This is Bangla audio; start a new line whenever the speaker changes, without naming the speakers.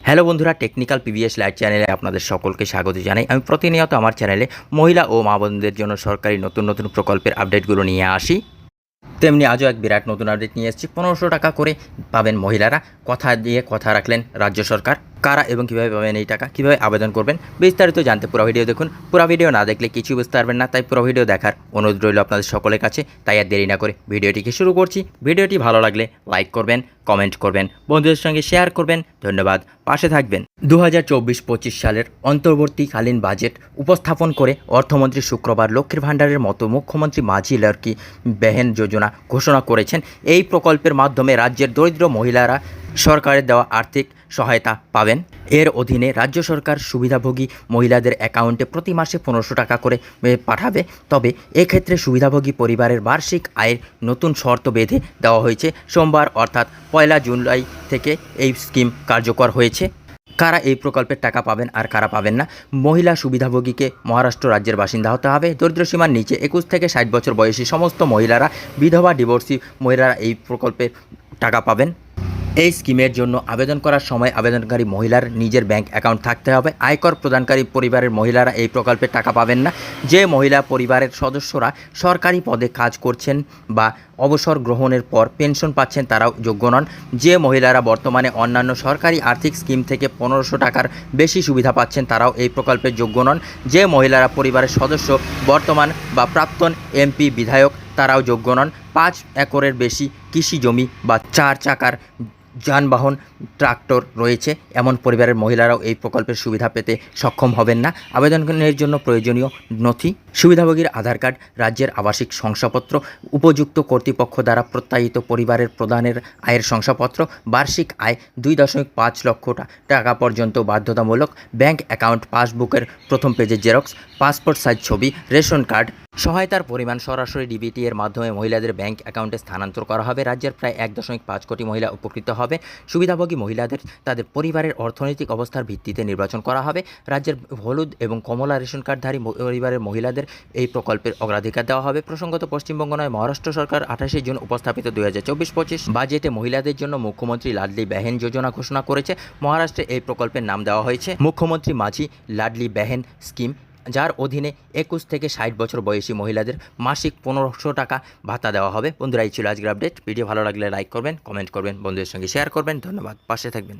হ্যালো বন্ধুরা, টেকনিক্যাল পিভিএস লাইভ চ্যানেলে আপনাদের সকলকে স্বাগত জানাই। আমি প্রতিনিয়ত আমার চ্যানেলে মহিলা ও মা বোনদের জন্য সরকারি নতুন নতুন প্রকল্পের আপডেটগুলো নিয়ে আসি। তেমনি আজও এক বিরাট নতুন আপডেট নিয়ে এসেছি। 1500 টাকা করে পাবেন মহিলারা। কথা দিয়ে কথা রাখলেন রাজ্য সরকার। কারা এবং কীভাবে পাবেন এই টাকা, কীভাবে আবেদন করবেন, বিস্তারিত জানতে পুরো ভিডিও দেখুন। পুরো ভিডিও না দেখলে কিছু বুঝতে পারবেন না, তাই পুরো ভিডিও দেখার অনুরোধ রইল আপনাদের সকলের কাছে। তাই আর দেরি না করে ভিডিওটিকে শুরু করছি। ভিডিওটি ভালো লাগলে লাইক করবেন, কমেন্ট করবেন, বন্ধুদের সঙ্গে শেয়ার করবেন। ধন্যবাদ, পাশে থাকবেন। 2024-25 সালের অন্তর্বর্তীকালীন বাজেট উপস্থাপন করে অর্থমন্ত্রী শুক্রবার লক্ষ্মীর ভাণ্ডারের মতো মুখ্যমন্ত্রী মাঝি লড়কি বেহেন যোজনা ঘোষণা করেছেন। এই প্রকল্পের মাধ্যমে রাজ্যের দরিদ্র মহিলারা সরকারের দেওয়া আর্থিক সহায়তা পাবেন। এর অধীনে রাজ্য সরকার সুবিধাভোগী মহিলাদের অ্যাকাউন্টে প্রতি মাসে 1500 টাকা করে পাঠাবে। তবে এক্ষেত্রে সুবিধাভোগী পরিবারের বার্ষিক আয়ের নতুন শর্ত বেঁধে দেওয়া হয়েছে। সোমবার অর্থাৎ 1 জুলাই থেকে এই স্কিম কার্যকর হয়েছে। কারা এই প্রকল্পের টাকা পাবেন আর কারা পাবেন না? মহিলা সুবিধাভোগীকে মহারাষ্ট্র রাজ্যের বাসিন্দা হতে হবে। দরিদ্রসীমার নিচে 21 থেকে 60 বছর বয়সী সমস্ত মহিলারা, বিধবা, ডিভোর্সি মহিলারা এই প্রকল্পের টাকা পাবেন। এই স্কিমের জন্য আবেদন করার সময় আবেদনকারী মহিলার নিজের ব্যাংক অ্যাকাউন্ট থাকতে হবে। আয়কর প্রদানকারী পরিবারের মহিলারা এই প্রকল্পের টাকা পাবেন না। যে মহিলা পরিবারের সদস্যরা সরকারি পদে কাজ করছেন বা অবসর গ্রহণের পর পেনশন পাচ্ছেন তারাও যোগ্য নন। যে মহিলারা বর্তমানে অন্যান্য সরকারি আর্থিক স্কিম থেকে 1500 টাকার বেশি সুবিধা পাচ্ছেন তারাও এই প্রকল্পের যোগ্য নন। যে মহিলারা পরিবারের সদস্য বর্তমান বা প্রাক্তন এমপি, বিধায়ক তারাও যোগ্য নন। 5 একরের বেশি কৃষি জমি বা 4 চাকার যানবাহন, ট্রাক্টর রয়েছে এমন পরিবারের মহিলারাও এই প্রকল্পের সুবিধা পেতে সক্ষম হবেন না। আবেদনের জন্য প্রয়োজনীয় নথি: সুবিধাভোগীর আধার কার্ড, রাজ্যের আবাসিক শংসাপত্র, উপযুক্ত কর্তৃপক্ষ দ্বারা প্রত্যায়িত পরিবারের প্রধানের আয়ের শংসাপত্র, বার্ষিক আয় 2.5 লক্ষ টাকা পর্যন্ত বাধ্যতামূলক, ব্যাংক অ্যাকাউন্ট পাসবুকের প্রথম পেজের জেরক্স, পাসপোর্ট সাইজ ছবি, রেশন কার্ড। সহায়তার পরিমাণ সরাসরি ডিবিটি এর মাধ্যমে মহিলাদের ব্যাংক অ্যাকাউন্টে স্থানান্তর করা হবে। রাজ্যের প্রায় 1.5 কোটি মহিলা উপকৃত হবে। সুবিধাভোগী মহিলাদের তাদের পরিবারের অর্থনৈতিক অবস্থার ভিত্তিতে নির্বাচন করা হবে। রাজ্যের হলুদ এবং কমলা রেশন কার্ডধারী পরিবারের মহিলাদের এই প্রকল্পের অগ্রাধিকার দেওয়া হবে। প্রসঙ্গত, পশ্চিমবঙ্গ নয়, মহারাষ্ট্র সরকার 28 জুন উপস্থাপিত 2024-25 বাজেটে মহিলাদের জন্য মুখ্যমন্ত্রী লাডলি বেহেন যোজনা ঘোষণা করেছে। মহারাষ্ট্রে এই প্রকল্পের নাম দেওয়া হয়েছে মুখ্যমন্ত্রী মাঝি লাডলি বেহেন স্কিম, যার অধীনে 21 থেকে 60 বছর বয়সী মহিলাদের মাসিক 1500 টাকা ভাতা দেওয়া হবে। বন্ধুরা, এই ছিল আজকের আপডেট। ভিডিও ভালো লাগলে লাইক করবেন, কমেন্ট করবেন, বন্ধুদের সঙ্গে শেয়ার করবেন। ধন্যবাদ, পাশে থাকবেন।